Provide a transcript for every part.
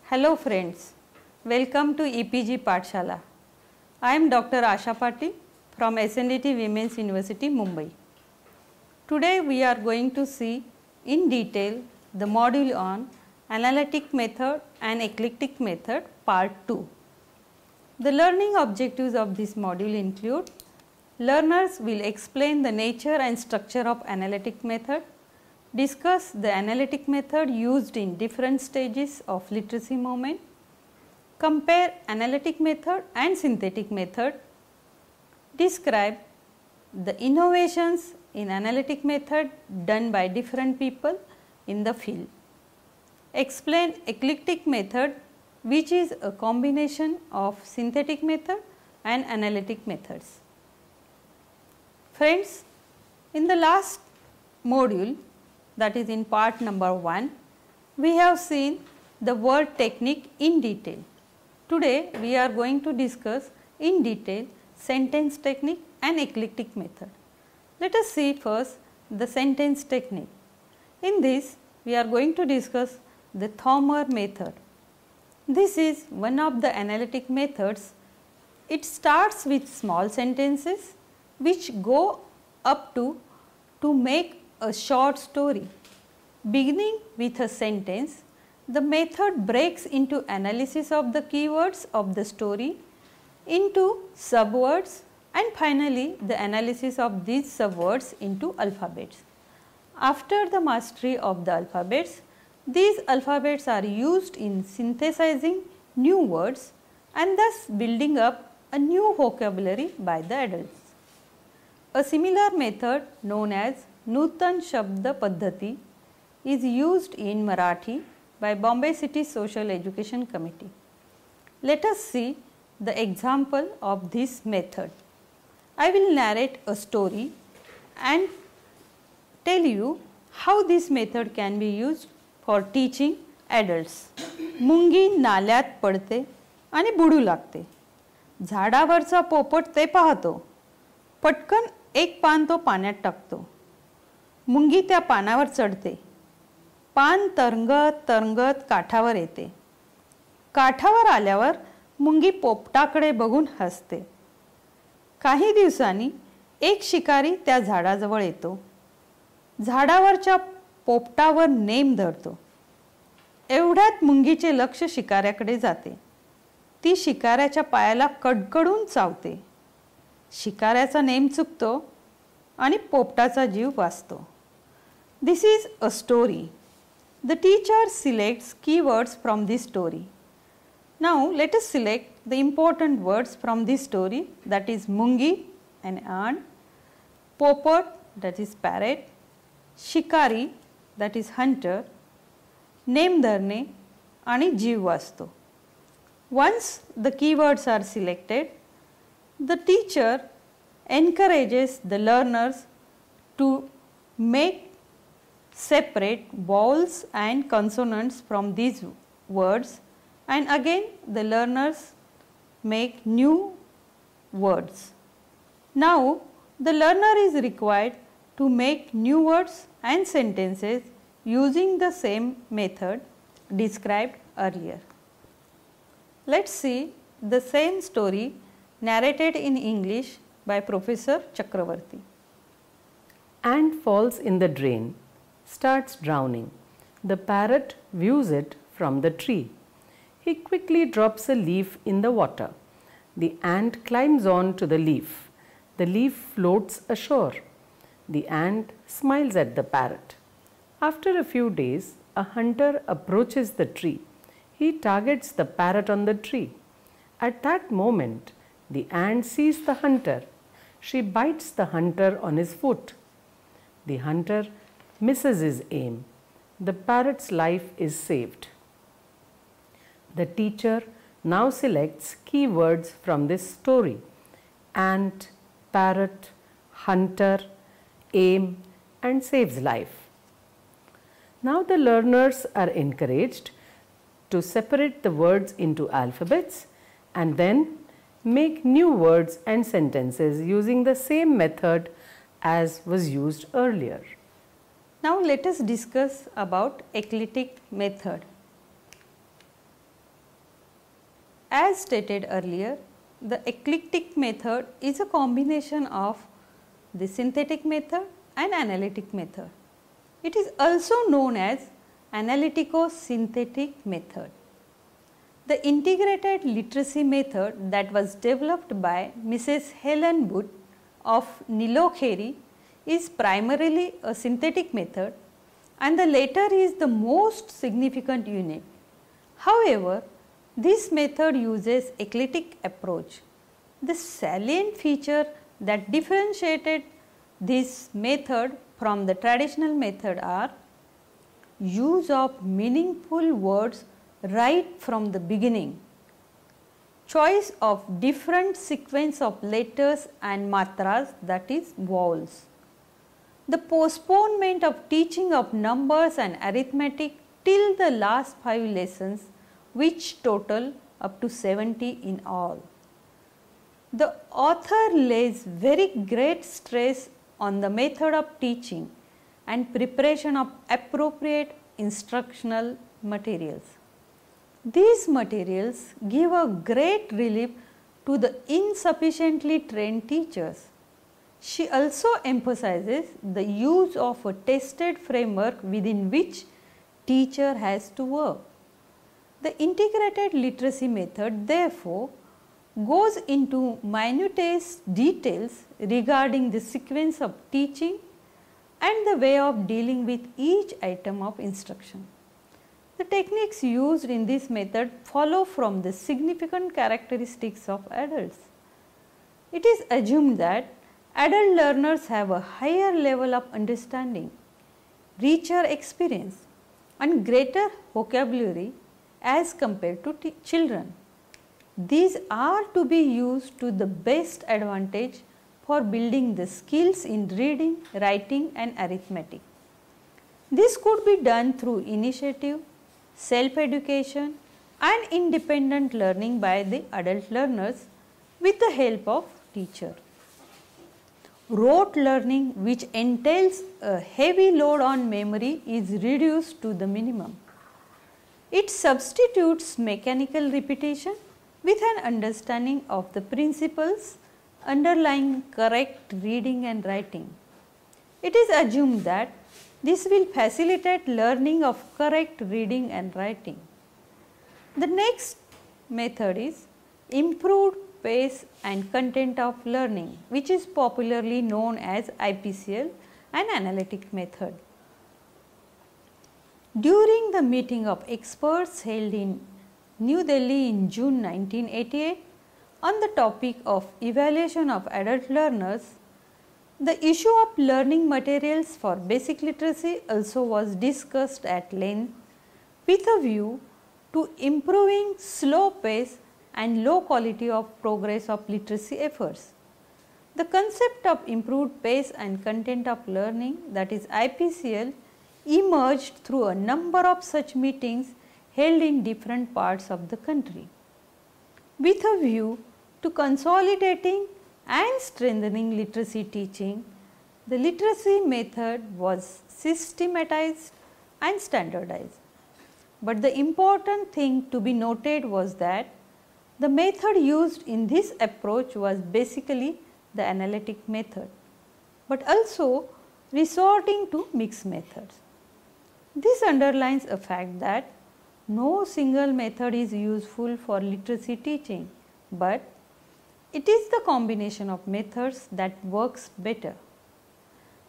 Hello friends, welcome to EPG Pathshala. I am Dr. Asha Patil from SNDT Women's University, Mumbai. Today we are going to see in detail the module on Analytic method and Eclectic method part 2. The learning objectives of this module include: learners will explain the nature and structure of Analytic method, discuss the Analytic method used in different stages of literacy movement, compare Analytic method and synthetic method, describe the innovations in Analytic method done by different people in the field, explain Eclectic method, which is a combination of synthetic method and Analytic methods. Friends, in the last module, that is in part number 1, we have seen the word technique in detail. Today we are going to discuss in detail sentence technique and eclectic method. Let us see first the sentence technique. In this we are going to discuss the Thommer method. This is one of the analytic methods. It starts with small sentences which go up to make a short story. Beginning with a sentence, the method breaks into analysis of the keywords of the story into subwords and finally the analysis of these subwords into alphabets. After the mastery of the alphabets, these alphabets are used in synthesizing new words and thus building up a new vocabulary by the adults. A similar method known as Nutan Shabda Paddhati is used in Marathi by Bombay City Social Education Committee. Let us see the example of this method. I will narrate a story and tell you how this method can be used for teaching adults. मुंगी नाल्यात पडते आणि बुडू लागते. झाडावरचा पोपट ते पाहतो. पटकन एक पान तो पाण्यात टाकतो. मुंगी त्या पानावर चढते. पान तरंगत तरंगत काठावर येते. काठावर आल्यावर मुंगी पोपटाकडे बघून हसते. काही दिवसांनी एक शिकारी त्या झाडाजवळ येतो. झाडावरच्या पोपटावर नेम धरतो. एवढ्यात मुंगीचे लक्ष शिकाऱ्याकडे जाते. ती शिकाऱ्याच्या पायाला कडकडून चावते. शिकाऱ्याचा नेम चुकतो आणि पोपटाचा जीव वाचतो. This is a story. The teacher selects keywords from this story. Now let us select the important words from this story, that is mungi, an ant, popat, that is parrot, shikari, that is hunter, name dharne आणि जीव वाचतो. Once the keywords are selected, the teacher encourages the learners to make separate vowels and consonants from these words, and again the learners make new words. Now the learner is required to make new words and sentences using the same method described earlier. Let's see the same story narrated in English by Professor Chakravarti. Ant falls in the drain, starts drowning. The parrot views it from the tree. He quickly drops a leaf in the water. The ant climbs on to the leaf. The leaf floats ashore. The ant smiles at the parrot. After a few days, a hunter approaches the tree. He targets the parrot on the tree. At that moment, the ant sees the hunter. She bites the hunter on his foot. The hunter misses his aim. The parrot's life is saved. The teacher now selects keywords from this story: ant, parrot, hunter, aim, and saves life. Now the learners are encouraged to separate the words into alphabets and then make new words and sentences using the same method as was used earlier. Now let us discuss about eclectic method. As stated earlier, the eclectic method is a combination of the synthetic method and analytic method. It is also known as analytico-synthetic method. The integrated literacy method that was developed by Mrs. Helen Wood of Nilokeri is primarily a synthetic method, and the latter is the most significant unit. However, this method uses eclectic approach. The salient feature that differentiated this method from the traditional method are use of meaningful words right from the beginning, choice of different sequence of letters and matras, that is vowels, the postponement of teaching of numbers and arithmetic till the last 5 lessons, which total up to 70 in all. The author lays very great stress on the method of teaching and preparation of appropriate instructional materials. These materials give a great relief to the insufficiently trained teachers. She also emphasizes the use of a tested framework within which teacher has to work. The integrated literacy method therefore goes into minute details regarding the sequence of teaching and the way of dealing with each item of instruction. The techniques used in this method follow from the significant characteristics of adults. It is assumed that adult learners have a higher level of understanding, richer experience and greater vocabulary as compared to children. These are to be used to the best advantage for building the skills in reading, writing and arithmetic. This could be done through initiative, self-education and independent learning by the adult learners with the help of teacher. Rote learning, which entails a heavy load on memory, is reduced to the minimum. It substitutes mechanical repetition with an understanding of the principles underlying correct reading and writing. It is assumed that this will facilitate learning of correct reading and writing. The next method is improved pace and content of learning, which is popularly known as IPCL and analytic method. During the meeting of experts held in New Delhi in June 1988 on the topic of evaluation of adult learners, the issue of learning materials for basic literacy also was discussed at length with a view to improving slow pace and low quality of progress of literacy efforts. The concept of improved pace and content of learning, that is IPCL, emerged through a number of such meetings held in different parts of the country. With a view to consolidating and strengthening literacy teaching, the literacy method was systematized and standardized. But the important thing to be noted was that the method used in this approach was basically the analytic method, but also resorting to mixed methods. This underlines a fact that no single method is useful for literacy teaching, but it is the combination of methods that works better.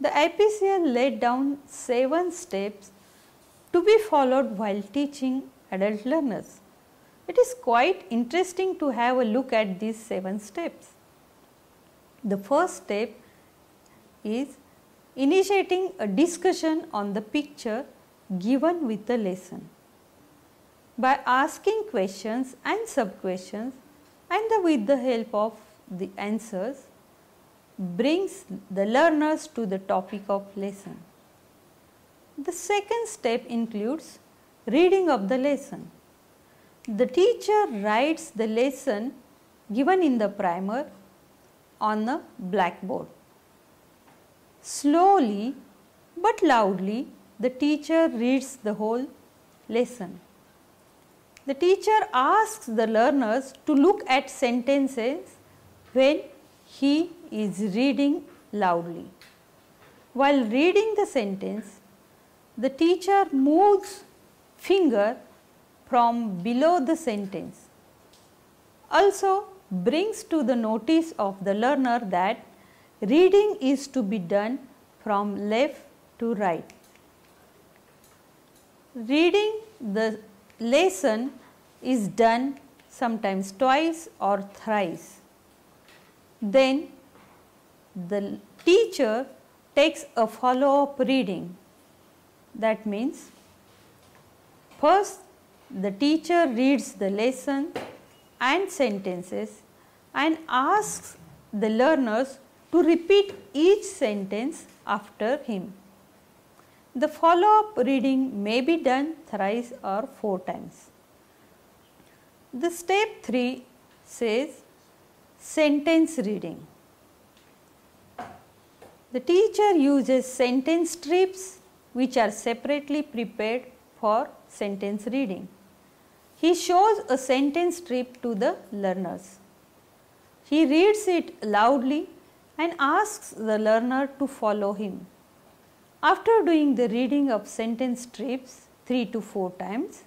The IPCL laid down 7 steps to be followed while teaching adult learners. It is quite interesting to have a look at these 7 steps. The first step is initiating a discussion on the picture given with the lesson. By asking questions and sub-questions and with the help of the answers, brings the learners to the topic of lesson. The second step includes reading of the lesson. The teacher writes the lesson given in the primer on a blackboard. Slowly but loudly, the teacher reads the whole lesson. The teacher asks the learners to look at sentences when he is reading loudly. While reading the sentence, the teacher moves finger from below the sentence. Also brings to the notice of the learner that reading is to be done from left to right. Reading the lesson is done sometimes twice or thrice. Then the teacher takes a follow-up reading. That means first the teacher reads the lesson and sentences and asks the learners to repeat each sentence after him. The follow-up reading may be done thrice or 4 times. The step 3 says sentence reading. The teacher uses sentence strips which are separately prepared for sentence reading. He shows a sentence strip to the learners. He reads it loudly and asks the learner to follow him. After doing the reading of sentence strips 3 to 4 times,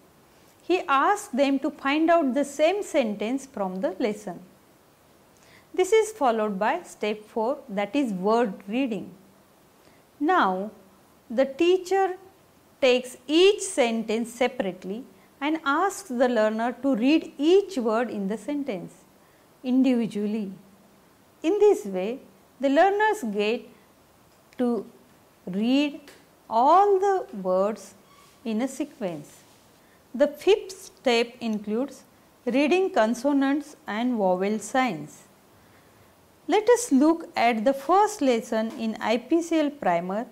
he asks them to find out the same sentence from the lesson. This is followed by step 4, that is word reading. Now, the teacher takes each sentence separately and asks the learner to read each word in the sentence individually. In this way, the learners get to read all the words in a sequence. The 5th step includes reading consonants and vowel signs. Let us look at the first lesson in IPCL primer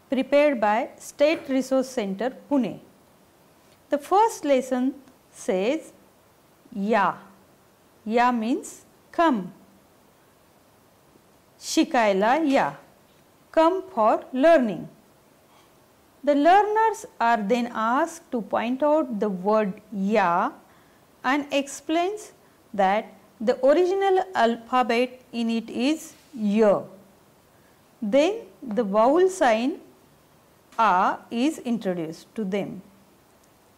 prepared by State Resource Center, Pune. The first lesson says Ya. Ya means come. Shikaila ya, come for learning. The learners are then asked to point out the word ya and explains that the original alphabet in it is ya. Then the vowel sign a is introduced to them.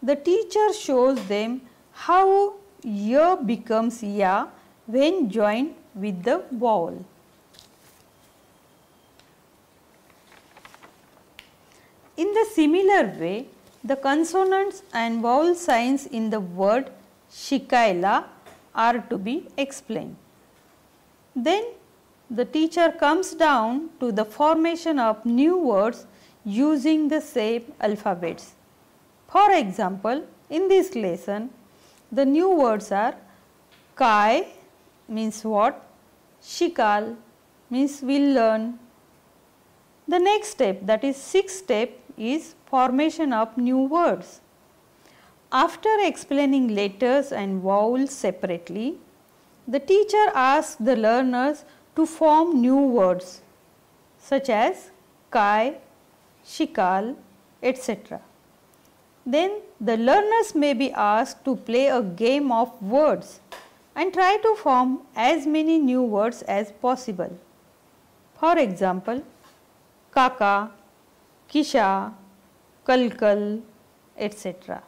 The teacher shows them how ya becomes ya when joined with the vowel. In the similar way, the consonants and vowel signs in the word Shikaila are to be explained. Then the teacher comes down to the formation of new words using the same alphabets. For example, in this lesson, the new words are Kai means what, Shikal means will learn. The next step, that is 6th step, is formation of new words. After explaining letters and vowels separately, the teacher asks the learners to form new words such as Kai, Shikal, etc. Then the learners may be asked to play a game of words and try to form as many new words as possible. For example, Kaka, Kisha, Kalkal, etc.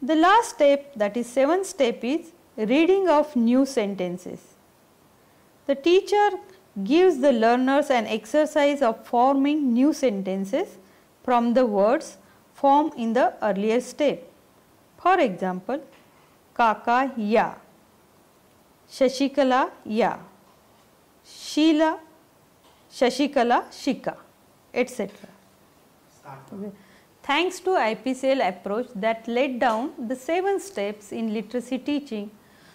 The last step, that is 7th step, is reading of new sentences. The teacher gives the learners an exercise of forming new sentences from the words formed in the earlier step. For example, Kaka ya, Shashikala ya, Sheila, Shashikala Shika, etc. Okay. Thanks to IPCL approach that laid down the 7 steps in literacy teaching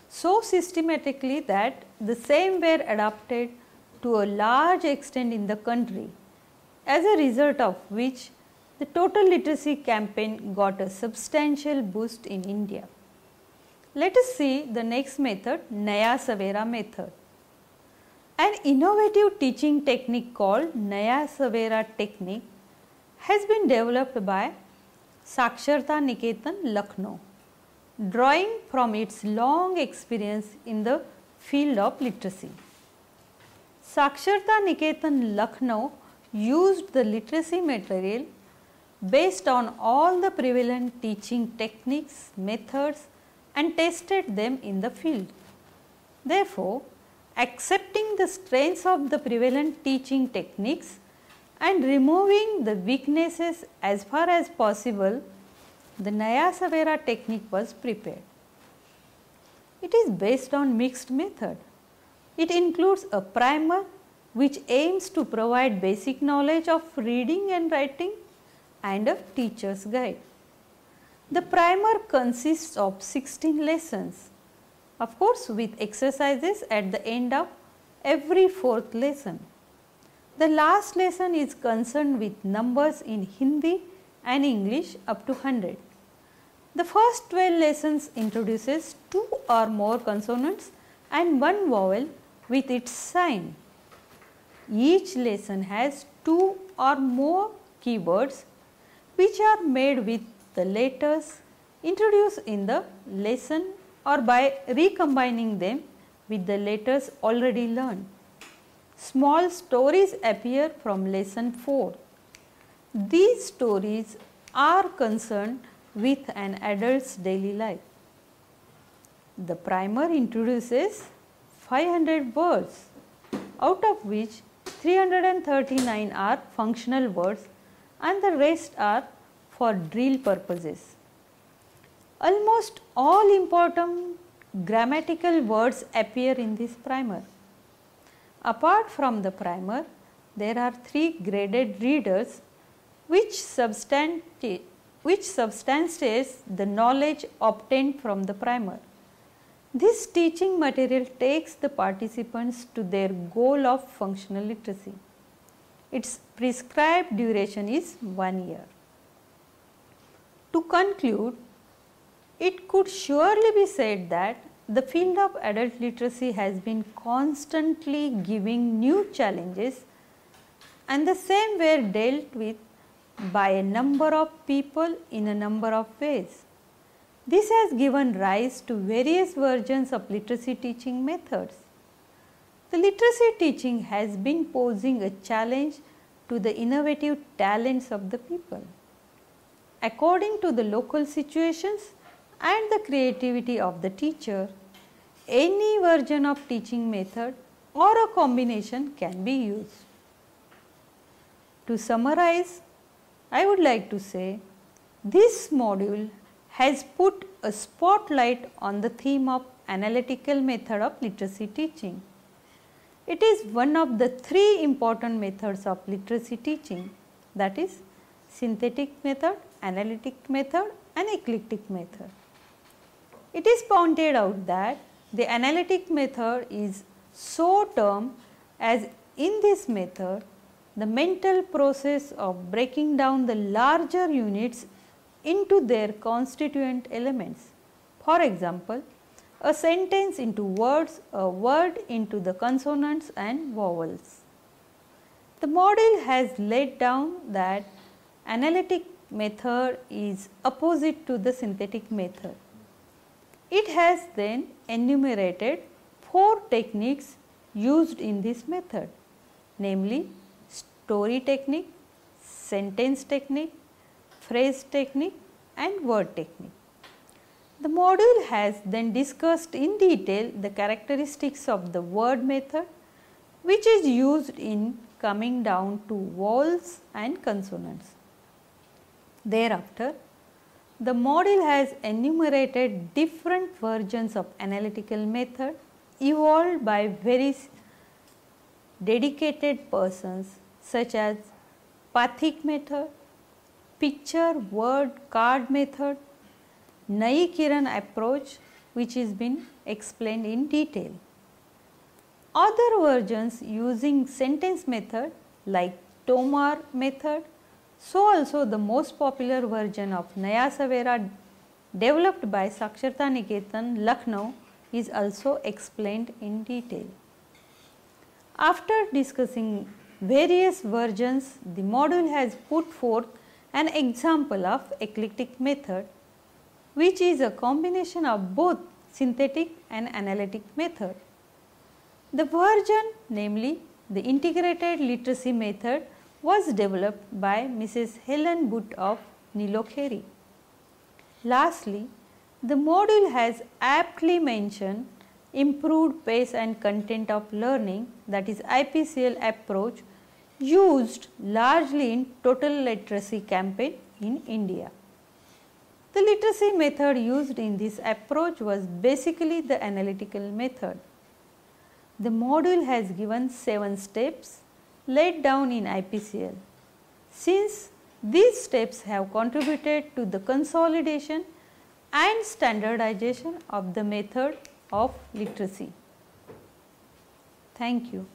so systematically that the same were adopted to a large extent in the country, as a result of which the total literacy campaign got a substantial boost in India. Let us see the next method, Naya Savera method. An innovative teaching technique called Naya Savera technique has been developed by Saksharta Niketan, Lucknow. drawing from its long experience in the field of literacy. Saksharta Niketan Lucknow used the literacy material based on all the prevalent teaching techniques, methods and tested them in the field. Therefore, accepting the strengths of the prevalent teaching techniques and removing the weaknesses as far as possible, the Naya Savera technique was prepared. It is based on mixed method. It includes a primer which aims to provide basic knowledge of reading and writing and a teacher's guide. The primer consists of 16 lessons, of course with exercises at the end of every fourth lesson. The last lesson is concerned with numbers in Hindi and English up to 100. The first 12 lessons introduces 2 or more consonants and 1 vowel with its sign. Each lesson has 2 or more keywords which are made with the letters introduced in the lesson or by recombining them with the letters already learned. Small stories appear from lesson 4. These stories are concerned with an adult's daily life. The primer introduces 500 words, out of which 339 are functional words and the rest are for drill purposes. Almost all important grammatical words appear in this primer. Apart from the primer, there are 3 graded readers which substantiates the knowledge obtained from the primer. This teaching material takes the participants to their goal of functional literacy. Its prescribed duration is 1 year. To conclude, it could surely be said that the field of adult literacy has been constantly giving new challenges and the same were dealt with by a number of people in a number of ways. This has given rise to various versions of literacy teaching methods. The literacy teaching has been posing a challenge to the innovative talents of the people. According to the local situations and the creativity of the teacher, any version of teaching method or a combination can be used. To summarize, I would like to say this module has put a spotlight on the theme of analytical method of literacy teaching. It is one of the 3 important methods of literacy teaching, that is synthetic method, analytic method and eclectic method. It is pointed out that the analytic method is so termed as in this method the mental process of breaking down the larger units into their constituent elements. For example, a sentence into words, a word into the consonants and vowels. The model has laid down that analytic method is opposite to the synthetic method. It has then enumerated 4 techniques used in this method, namely story technique, sentence technique, phrase technique and word technique. The module has then discussed in detail the characteristics of the word method which is used in coming down to vowels and consonants. Thereafter, the module has enumerated different versions of analytical method evolved by very dedicated persons such as Pathic method, picture word card method, Naya approach which has been explained in detail. Other versions using sentence method like Tomar method, so also the most popular version of Naya Savera developed by Saksharta Niketan Lucknow is also explained in detail. After discussing various versions, the module has put forth an example of eclectic method which is a combination of both synthetic and analytic method. The version, namely the integrated literacy method, was developed by Mrs. Helen Booth of Nilokheri. Lastly, the module has aptly mentioned improved pace and content of learning, that is IPCL approach, used largely in total literacy campaign in India. The literacy method used in this approach was basically the analytical method. The module has given 7 steps laid down in IPCL. Since these steps have contributed to the consolidation and standardization of the method of literacy. Thank you.